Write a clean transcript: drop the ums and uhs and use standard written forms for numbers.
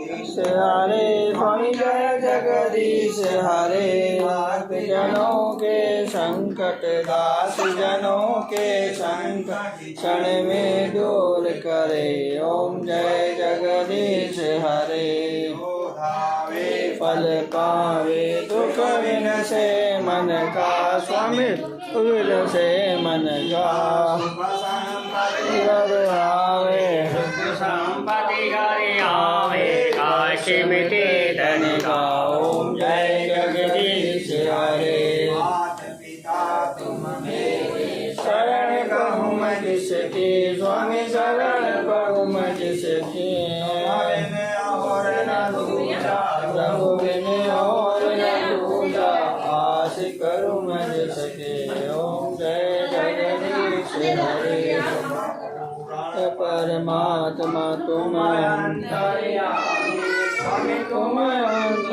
हरे स्वामी जय जगदीश हरे। भक्त जनों के संकट दास जनों के संकट क्षण में दूर करे। ओम जय जगदीश हरे। फल पावे दुख विनसे मन का स्वामी विनसे मन का। आवे संपत्ति घरे आवे काशी मिटे धन का। ओम जय जगदीश हरे। शरण कहूँ मैं जिसकी स्वामी शरण कहूँ मैं जिसकी। प्रभु बिन और न दूजा आस करूँ मैं जिसके। ओम जय जगदीश हरे। परमात्मा तुम अंतर्यामी स्वामी तुम अंतर्यामी।